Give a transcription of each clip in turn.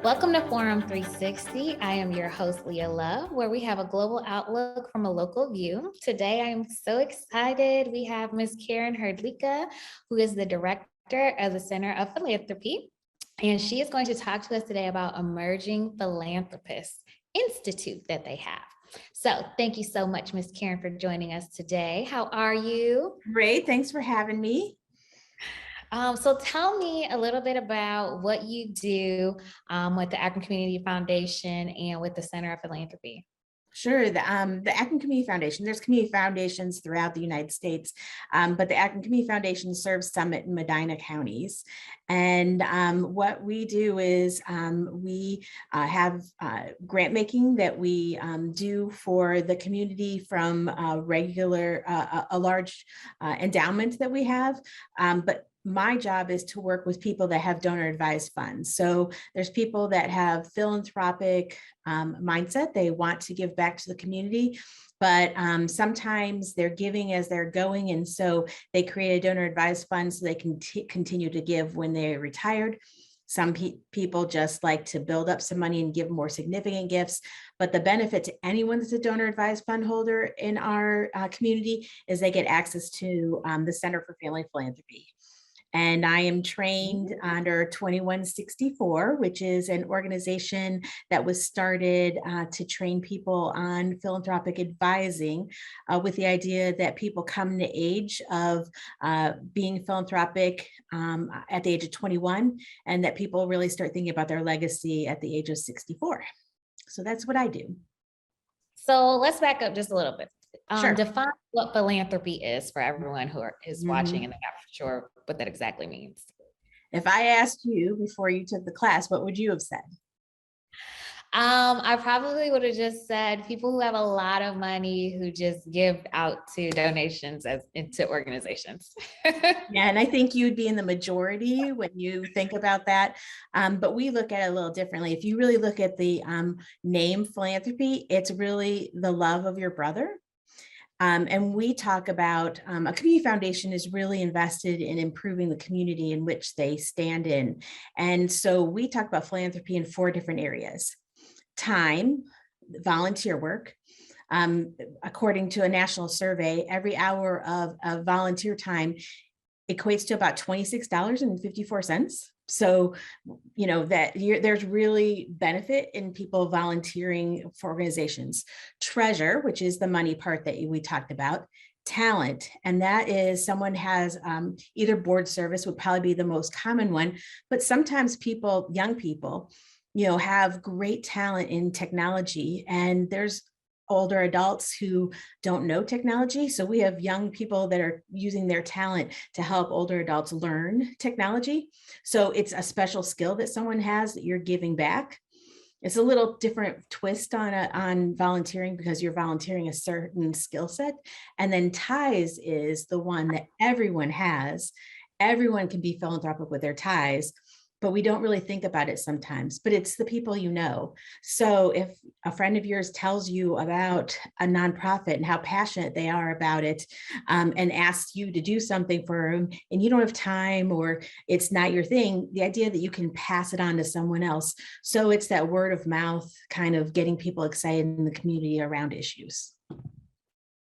Welcome to Forum 360. I am your host, Leah Love, where we have a global outlook from a local view. Today, I am so excited. We have Ms. Hrdlicka, who is the director of the Center of Philanthropy, and she is going to talk to us today about Emerging Philanthropists Institute that they have. So thank you so much, Ms. Karen, for joining us today. How are you? Great, thanks for having me. So tell me a little bit about what you do with the Akron Community Foundation and with the Center of Philanthropy. Sure, the Akron Community Foundation, there's community foundations throughout the United States, but the Akron Community Foundation serves Summit and Medina counties. And what we do is we have grant making that we do for the community from a large endowment that we have, but my job is to work with people that have donor advised funds. So there's people that have philanthropic mindset. They want to give back to the community, but sometimes they're giving as they're going. And so they create a donor advised fund so they can continue to give when they're retired. Some people just like to build up some money and give more significant gifts. But the benefit to anyone that's a donor advised fund holder in our community is they get access to the Center for Family Philanthropy. And I am trained under 2164, which is an organization that was started to train people on philanthropic advising with the idea that people come to age of being philanthropic at the age of 21, and that people really start thinking about their legacy at the age of 64. So that's what I do. So let's back up just a little bit. Sure. Define what philanthropy is for everyone who is watching and they're not sure what that exactly means. If I asked you before you took the class, what would you have said? I probably would have just said people who have a lot of money who just give out to donations into organizations. Yeah, and I think you'd be in the majority when you think about that. But we look at it a little differently. If you really look at the name philanthropy, it's really the love of your brother. And we talk about a community foundation is really invested in improving the community in which they stand in. And so we talk about philanthropy in 4 different areas. Time, volunteer work. According to a national survey, every hour of volunteer time equates to about $26.54. So, you know, there's really benefit in people volunteering for organizations. Treasure, which is the money part that we talked about. Talent, and that is someone has either board service would probably be the most common one, but sometimes people, young people, you know, have great talent in technology, and there's older adults who don't know technology. So we have young people that are using their talent to help older adults learn technology. So it's a special skill that someone has that you're giving back. It's a little different twist on volunteering because you're volunteering a certain skill set. And then ties is the one that everyone has. Everyone can be philanthropic with their ties, but we don't really think about it sometimes, but it's the people you know. So if a friend of yours tells you about a nonprofit and how passionate they are about it, and asks you to do something for them and you don't have time or it's not your thing, the idea that you can pass it on to someone else. So it's that word of mouth kind of getting people excited in the community around issues.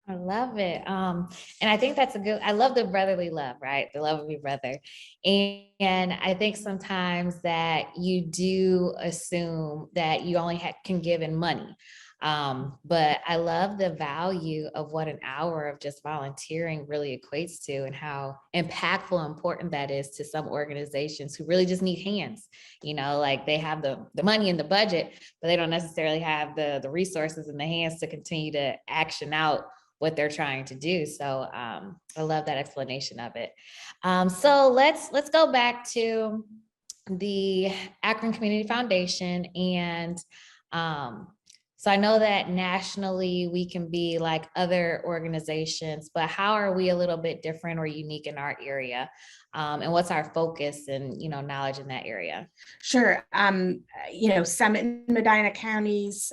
I love it. And I think that's I love the brotherly love, right? The love of your brother. And I think sometimes that you do assume that you only can give in money. But I love the value of what an hour of just volunteering really equates to and how impactful and important that is to some organizations who really just need hands. You know, like they have the money and the budget, but they don't necessarily have the resources and the hands to continue to action out what they're trying to do. So I love that explanation of it. So let's go back to the Akron Community Foundation. And so I know that nationally we can be like other organizations, but how are we a little bit different or unique in our area? And what's our focus and, knowledge in that area? Sure. Summit and Medina counties,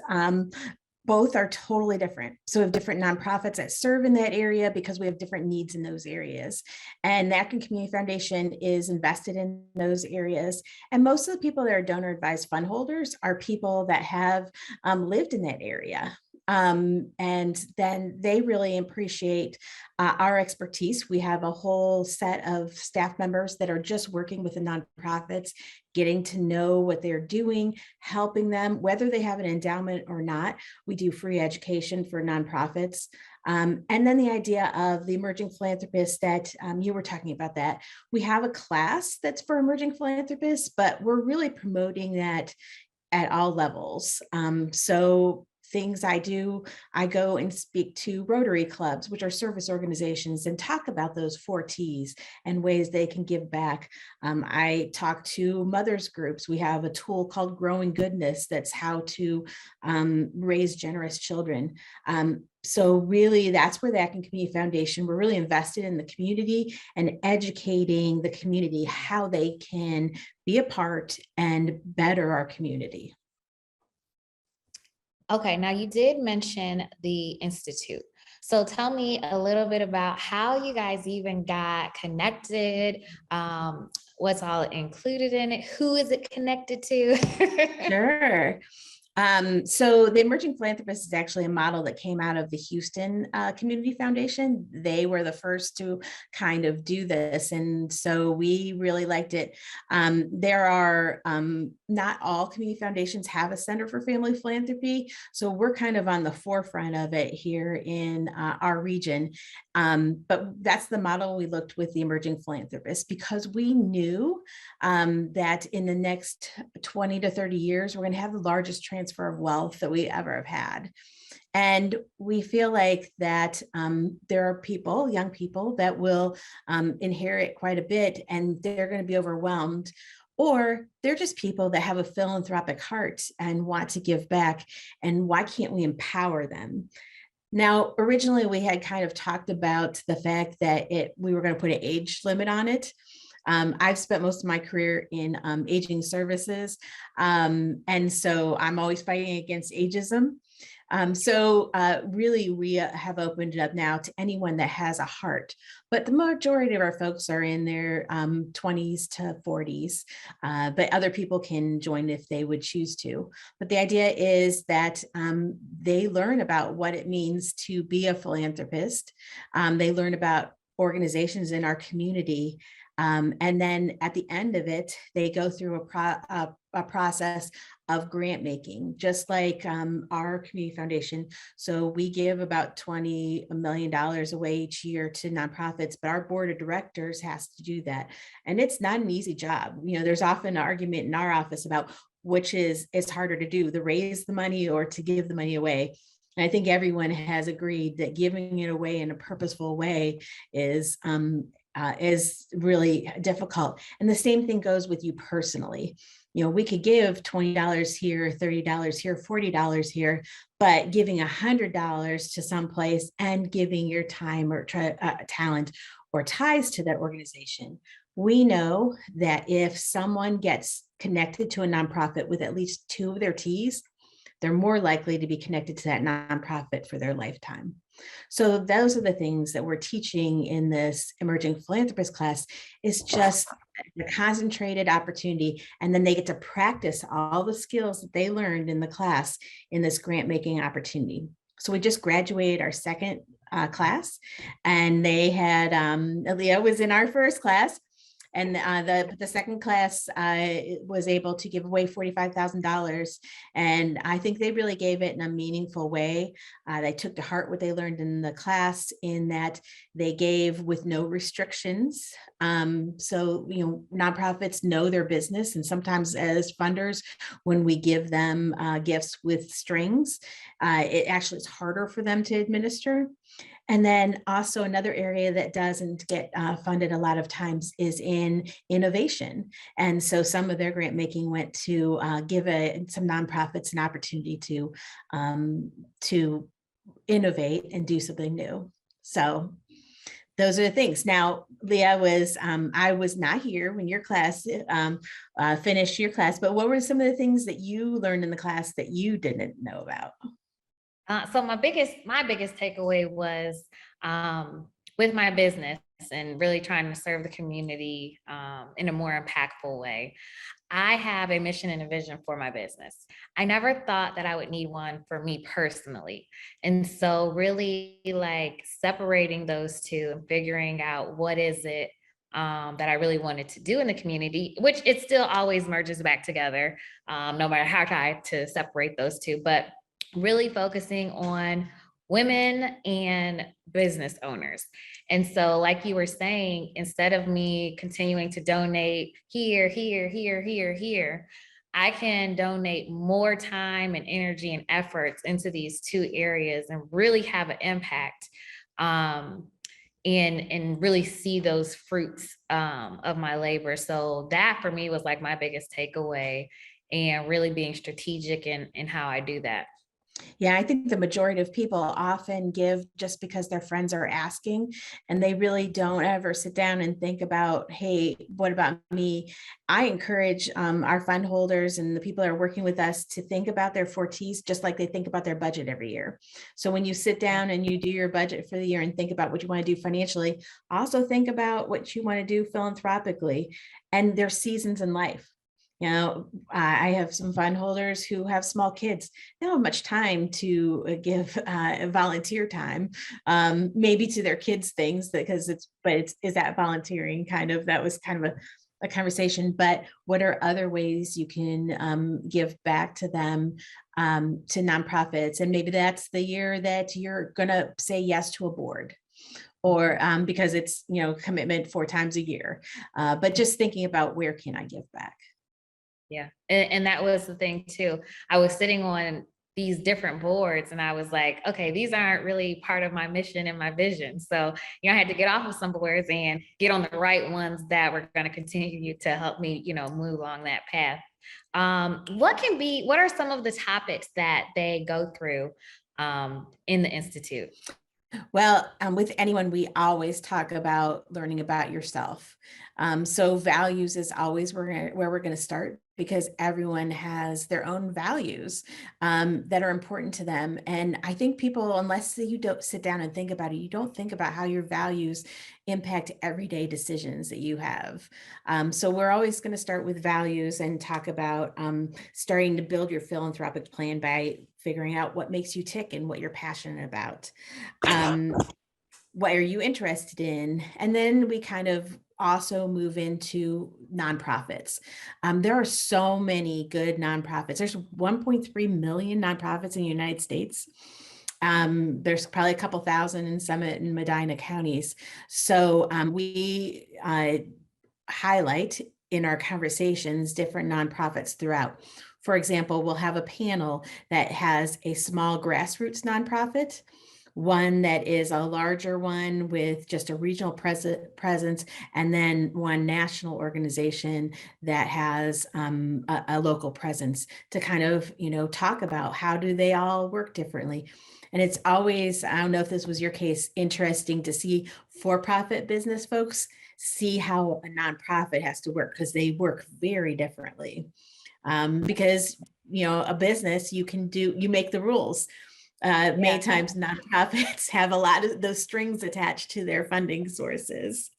both are totally different. So we have different nonprofits that serve in that area because we have different needs in those areas. And the Akron Community Foundation is invested in those areas. And most of the people that are donor advised fund holders are people that have lived in that area. And then they really appreciate our expertise. We have a whole set of staff members that are just working with the nonprofits, getting to know what they're doing, helping them, whether they have an endowment or not. We do free education for nonprofits. And then the idea of the emerging philanthropists that you were talking about, that we have a class that's for emerging philanthropists, but we're really promoting that at all levels. So things I do, I go and speak to Rotary clubs, which are service organizations, and talk about those 4 T's and ways they can give back. I talk to mothers groups. We have a tool called Growing Goodness that's how to raise generous children. So really, that's where the Akron Community Foundation, we're really invested in the community and educating the community how they can be a part and better our community. Okay, now you did mention the Institute. So tell me a little bit about how you guys even got connected, what's all included in it, who is it connected to? Sure. So the Emerging Philanthropists is actually a model that came out of the Houston Community Foundation. They were the first to kind of do this. And so we really liked it. There are not all community foundations have a Center for Family Philanthropy. So we're kind of on the forefront of it here in our region. But that's the model we looked with the Emerging Philanthropists, because we knew that in the next 20 to 30 years, we're going to have the largest transfer of wealth that we ever have had. And we feel like that there are people, young people, that will inherit quite a bit, and they're going to be overwhelmed. Or they're just people that have a philanthropic heart and want to give back. And why can't we empower them? Now, originally, we had kind of talked about the fact that we were going to put an age limit on it. I've spent most of my career in aging services. And so I'm always fighting against ageism. Really, we have opened it up now to anyone that has a heart, but the majority of our folks are in their 20s to 40s, but other people can join if they would choose to. But the idea is that they learn about what it means to be a philanthropist. They learn about organizations in our community. And then at the end of it, they go through a process of grant making, just like our community foundation. So we give about $20 million away each year to nonprofits, but our board of directors has to do that. And it's not an easy job. You know, there's often an argument in our office about which is harder to do, to raise the money or to give the money away. And I think everyone has agreed that giving it away in a purposeful way is really difficult. And the same thing goes with you personally. You know, we could give $20 here, $30 here, $40 here, but giving $100 to someplace and giving your time or talent or ties to that organization. We know that if someone gets connected to a nonprofit with at least 2 of their T's, they're more likely to be connected to that nonprofit for their lifetime. So those are the things that we're teaching in this Emerging Philanthropist class, is just a concentrated opportunity. And then they get to practice all the skills that they learned in the class in this grant making opportunity. So we just graduated our second class, and they had, Leah was in our first class. And the second class was able to give away $45,000. And I think they really gave it in a meaningful way. They took to heart what they learned in the class, in that they gave with no restrictions. So, you know, nonprofits know their business. And sometimes as funders, when we give them gifts with strings, it actually is harder for them to administer. And then also another area that doesn't get funded a lot of times is in innovation. And so some of their grant making went to give some nonprofits an opportunity to innovate and do something new. So those are the things. Now, Leah, I was not here when your class finished your class, but what were some of the things that you learned in the class that you didn't know about? So my biggest takeaway was with my business and really trying to serve the community in a more impactful way. I have a mission and a vision for my business. I never thought that I would need one for me personally. And so really like separating those two and figuring out what is it that I really wanted to do in the community, which it still always merges back together, no matter how I try to separate those two, but really focusing on women and business owners. And so, like you were saying, instead of me continuing to donate here, here, here, here, here, I can donate more time and energy and efforts into these two areas and really have an impact. And really see those fruits of my labor. So that for me was like my biggest takeaway, and really being strategic in how I do that. Yeah, I think the majority of people often give just because their friends are asking, and they really don't ever sit down and think about, hey, what about me? I encourage our fund holders and the people that are working with us to think about their fortes just like they think about their budget every year. So when you sit down and you do your budget for the year and think about what you want to do financially, also think about what you want to do philanthropically. And there's seasons in life. I have some fund holders who have small kids. They don't have much time to give volunteer time, maybe to their kids things because is that volunteering kind of, that was kind of a conversation, but what are other ways you can give back to them, to nonprofits? And maybe that's the year that you're going to say yes to a board, or because it's, commitment 4 times a year, but just thinking about where can I give back? Yeah. And that was the thing too. I was sitting on these different boards and I was like, okay, these aren't really part of my mission and my vision. So, I had to get off of some boards and get on the right ones that were going to continue to help me, move along that path. What are some of the topics that they go through in the Institute? Well, with anyone, we always talk about learning about yourself. So values is always where we're going to start, because everyone has their own values that are important to them. And I think people, unless you don't sit down and think about it, you don't think about how your values impact everyday decisions that you have. So we're always going to start with values and talk about starting to build your philanthropic plan by figuring out what makes you tick and what you're passionate about. Um, what are you interested in? And then we kind of also move into nonprofits. There are so many good nonprofits. There's 1.3 million nonprofits in the United States. There's probably a couple thousand in Summit and Medina counties. So we highlight in our conversations different nonprofits throughout. For example, we'll have a panel that has a small grassroots nonprofit, one that is a larger one with just a regional presence, and then one national organization that has a local presence, to kind of, talk about how do they all work differently. And it's always, I don't know if this was your case, interesting to see for-profit business folks see how a nonprofit has to work, because they work very differently. Because, a business, you make the rules. Many times nonprofits have a lot of those strings attached to their funding sources.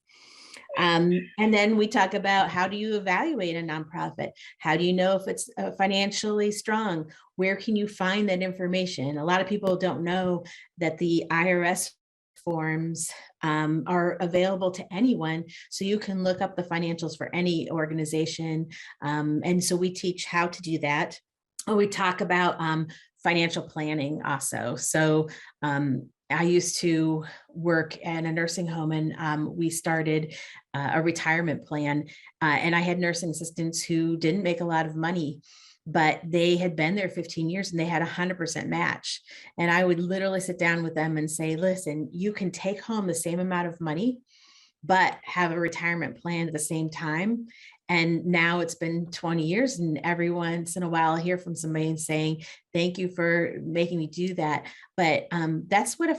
And then we talk about, how do you evaluate a nonprofit? How do you know if it's financially strong? Where can you find that information? A lot of people don't know that the IRS forms are available to anyone. So you can look up the financials for any organization. And so we teach how to do that. We talk about financial planning also. So I used to work at a nursing home, and we started a retirement plan. And I had nursing assistants who didn't make a lot of money, but they had been there 15 years and they had 100% match. And I would literally sit down with them and say, listen, you can take home the same amount of money, but have a retirement plan at the same time. And now it's been 20 years, and every once in a while I hear from somebody and saying, thank you for making me do that. But that's what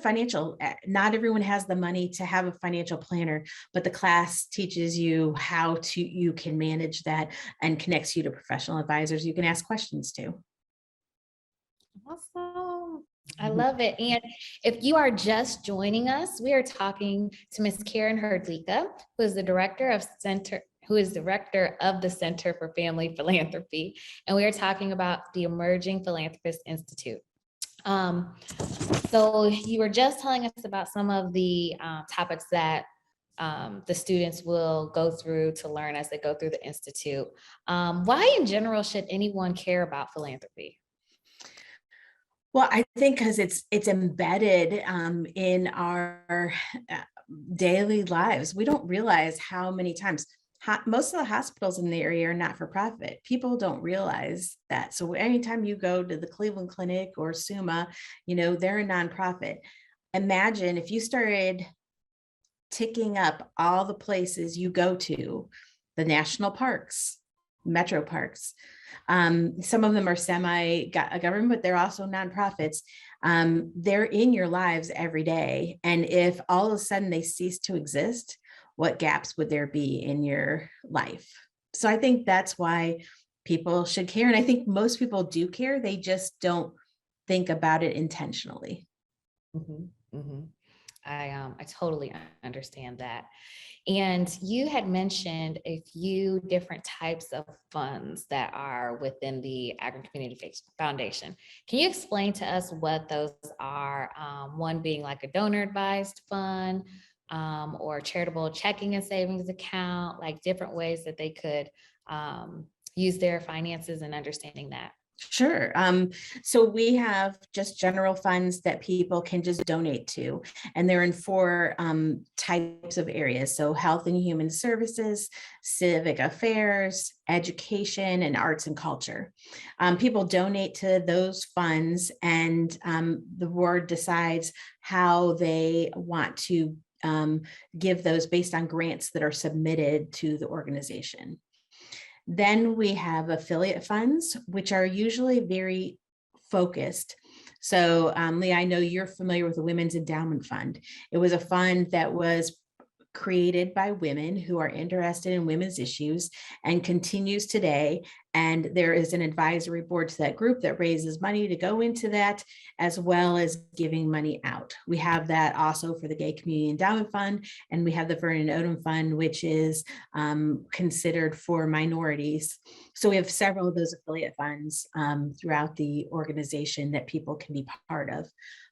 not everyone has the money to have a financial planner, but the class teaches you how you can manage that and connects you to professional advisors you can ask questions to. Awesome. I love it. And if you are just joining us, we are talking to Ms. Karen Hrdlicka, who is the director of the Center for Family Philanthropy. And we are talking about the Emerging Philanthropists Institute. So you were just telling us about some of the topics that the students will go through to learn as they go through the Institute. Why in general should anyone care about philanthropy? Well, I think because it's embedded in our daily lives. We don't realize how many times most of the hospitals in the area are not for profit. People don't realize that. So anytime you go to the Cleveland Clinic or SUMA, they're a nonprofit. Imagine if you started ticking up all the places you go to, the national parks, metro parks. Some of them are semi-government, but they're also nonprofits. They're in your lives every day. And if all of a sudden they cease to exist, what gaps would there be in your life? So I think that's why people should care. And I think most people do care. They just don't think about it intentionally. Mm-hmm, mm-hmm. I totally understand that. And you had mentioned a few different types of funds that are within the Akron Community Foundation. Can you explain to us what those are? One being like a donor advised fund, or charitable checking and savings account, like different ways that they could use their finances and understanding that. Sure. So we have just general funds that people can just donate to, and they're in four types of areas. So health and human services, civic affairs, education, and arts and culture. People donate to those funds, and the board decides how they want to give those based on grants that are submitted to the organization. Then we have affiliate funds, which are usually very focused. So Lee, I know you're familiar with the Women's Endowment Fund. It was a fund that was created by women who are interested in women's issues and continues today. And there is an advisory board to that group that raises money to go into that, as well as giving money out. We have that also for the Gay Community Endowment Fund, and we have the Vernon Odom Fund, which is considered for minorities. So we have several of those affiliate funds throughout the organization that people can be part of.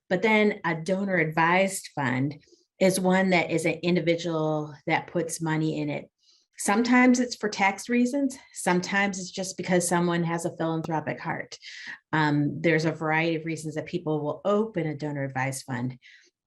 But then a donor advised fund is one that is an individual that puts money in it. Sometimes it's for tax reasons. Sometimes it's just because someone has a philanthropic heart. There's a variety of reasons that people will open a donor advised fund.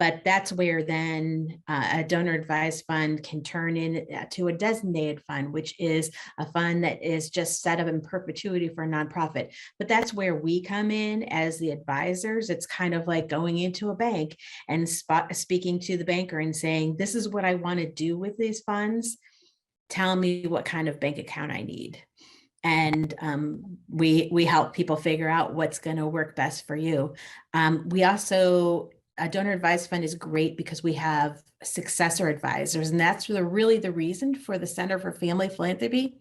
But that's where then a donor advised fund can turn into a designated fund, which is a fund that is just set up in perpetuity for a nonprofit. But that's where we come in as the advisors. It's kind of like going into a bank and speaking to the banker and saying, this is what I want to do with these funds. Tell me what kind of bank account I need. And we help people figure out what's going to work best for you. We also, a donor advised fund is great because we have successor advisors, and that's really the reason for the Center for Family Philanthropy.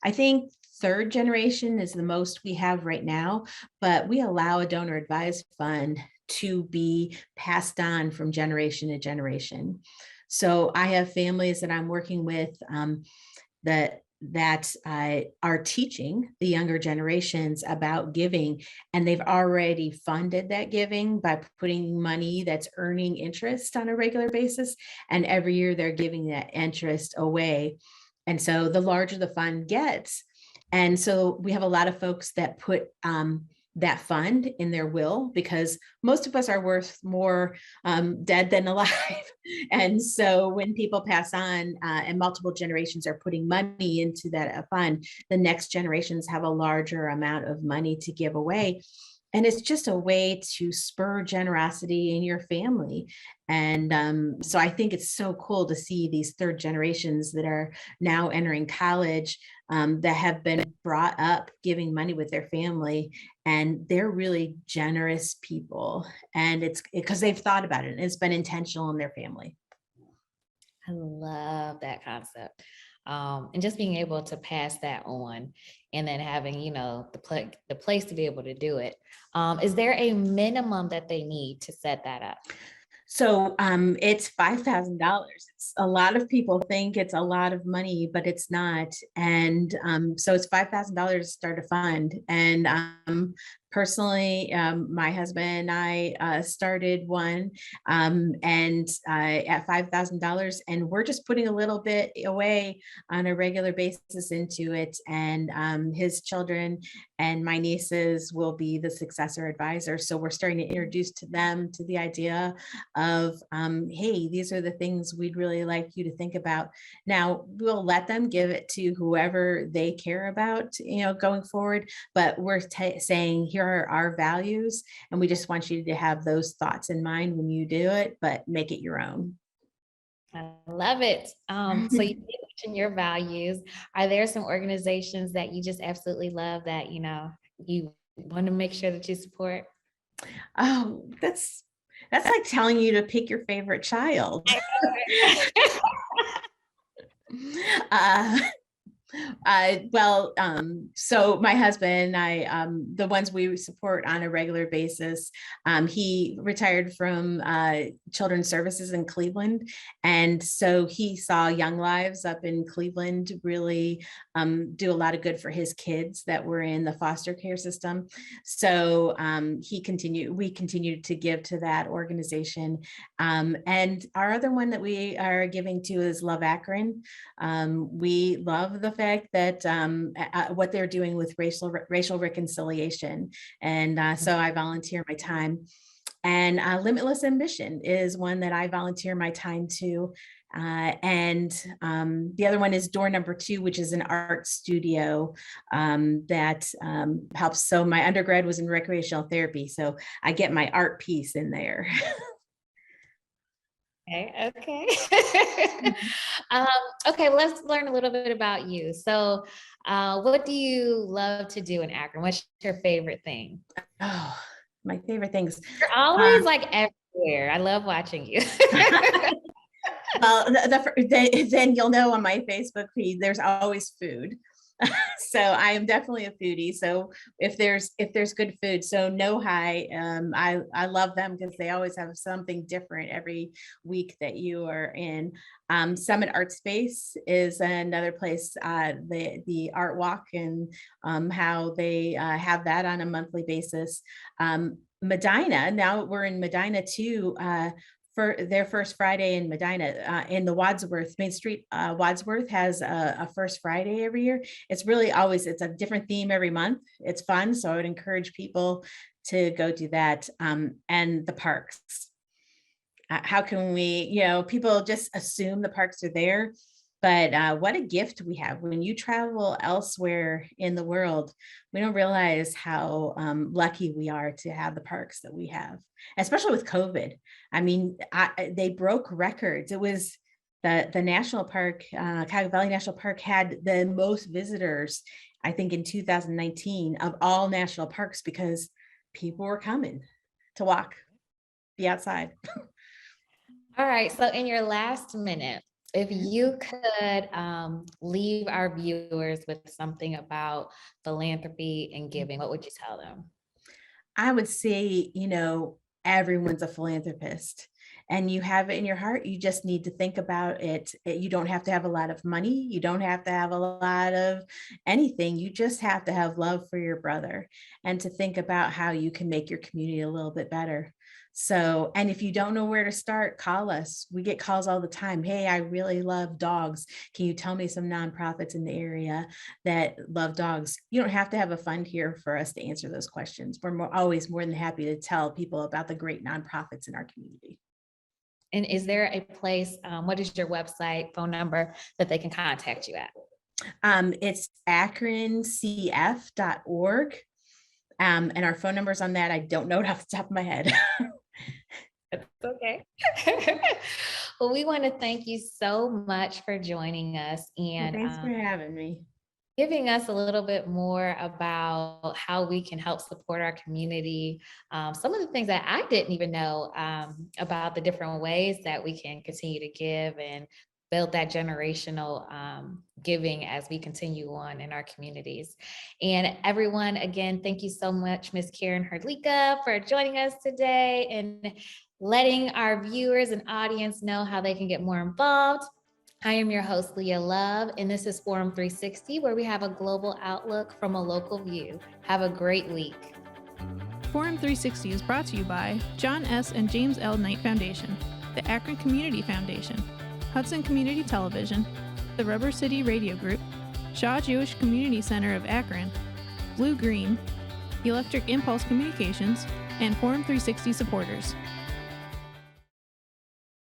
I think third generation is the most we have right now, but we allow a donor advised fund to be passed on from generation to generation. So I have families that I'm working with that are teaching the younger generations about giving, and they've already funded that giving by putting money that's earning interest on a regular basis, and every year they're giving that interest away. And so the larger the fund gets, and so we have a lot of folks that put that fund in their will, because most of us are worth more dead than alive. And so when people pass on and multiple generations are putting money into that fund, the next generations have a larger amount of money to give away. And it's just a way to spur generosity in your family. And so I think it's so cool to see these third generations that are now entering college that have been brought up giving money with their family. And they're really generous people. And it's because they've thought about it and it's been intentional in their family. I love that concept. and just being able to pass that on, and then having, the place to be able to do it. Is there a minimum that they need to set that up? So it's $5,000. It's a lot of people think it's a lot of money, but it's not. And so it's $5,000 to start a fund. And personally, my husband and I started one and at $5,000, and we're just putting a little bit away on a regular basis into it. And his children and my nieces will be the successor advisor. So we're starting to introduce to them to the idea of, hey, these are the things we'd really like you to think about. Now, we'll let them give it to whoever they care about, going forward, but we're saying, here are our values, and we just want you to have those thoughts in mind when you do it, but make it your own. I love it. So you did mention your values. Are there some organizations that you just absolutely love that, you want to make sure that you support? Oh, that's like telling you to pick your favorite child. uh, so my husband and I, the ones we support on a regular basis, he retired from Children's Services in Cleveland. And so he saw Young Lives up in Cleveland really do a lot of good for his kids that were in the foster care system. So we continued to give to that organization. And our other one that we are giving to is Love Akron. We love the fact that what they're doing with racial reconciliation. And so I volunteer my time. And Limitless Ambition is one that I volunteer my time to. And the other one is Door Number 2, which is an art studio that helps. So my undergrad was in recreational therapy, so I get my art piece in there. Okay. Okay, let's learn a little bit about you. So, what do you love to do in Akron? What's your favorite thing? Oh, my favorite things. You're always like everywhere. I love watching you. Well, then you'll know on my Facebook feed, there's always food. So I am definitely a foodie. So if there's good food, so No High, I love them because they always have something different every week that you are in. Summit Art Space is another place, the art walk, and how they have that on a monthly basis. Medina, now we're in Medina too, for their first Friday in Medina, in the Wadsworth Main Street. Wadsworth has a first Friday every year. It's really always, it's a different theme every month. It's fun. So I would encourage people to go do that. And the parks. How can we, people just assume the parks are there, but what a gift we have. When you travel elsewhere in the world, we don't realize how lucky we are to have the parks that we have, especially with COVID. I mean, they broke records. It was the national park, Cuyahoga Valley National Park, had the most visitors, I think, in 2019 of all national parks, because people were coming to walk, be outside. All right. So, in your last minute, if you could leave our viewers with something about philanthropy and giving, what would you tell them? I would say, everyone's a philanthropist, and you have it in your heart. You just need to think about it. You don't have to have a lot of money. You don't have to have a lot of anything. You just have to have love for your brother and to think about how you can make your community a little bit better. So, and if you don't know where to start, call us. We get calls all the time. Hey, I really love dogs. Can you tell me some nonprofits in the area that love dogs? You don't have to have a fund here for us to answer those questions. We're always more than happy to tell people about the great nonprofits in our community. And is there a place, what is your website, phone number that they can contact you at? It's akroncf.org. And our phone numbers on that, I don't know it off the top of my head. That's okay. Well, we want to thank you so much for joining us and thanks for having me. Giving us a little bit more about how we can help support our community. Some of the things that I didn't even know about the different ways that we can continue to give and build that generational giving as we continue on in our communities. And everyone, again, thank you so much, Ms. Karen Hrdlicka, for joining us today and letting our viewers and audience know how they can get more involved. I am your host, Leah Love, and this is Forum 360, where we have a global outlook from a local view. Have a great week. Forum 360 is brought to you by John S. and James L. Knight Foundation, the Akron Community Foundation, Hudson Community Television, the Rubber City Radio Group, Shaw Jewish Community Center of Akron, Blue Green, Electric Impulse Communications, and Forum 360 supporters.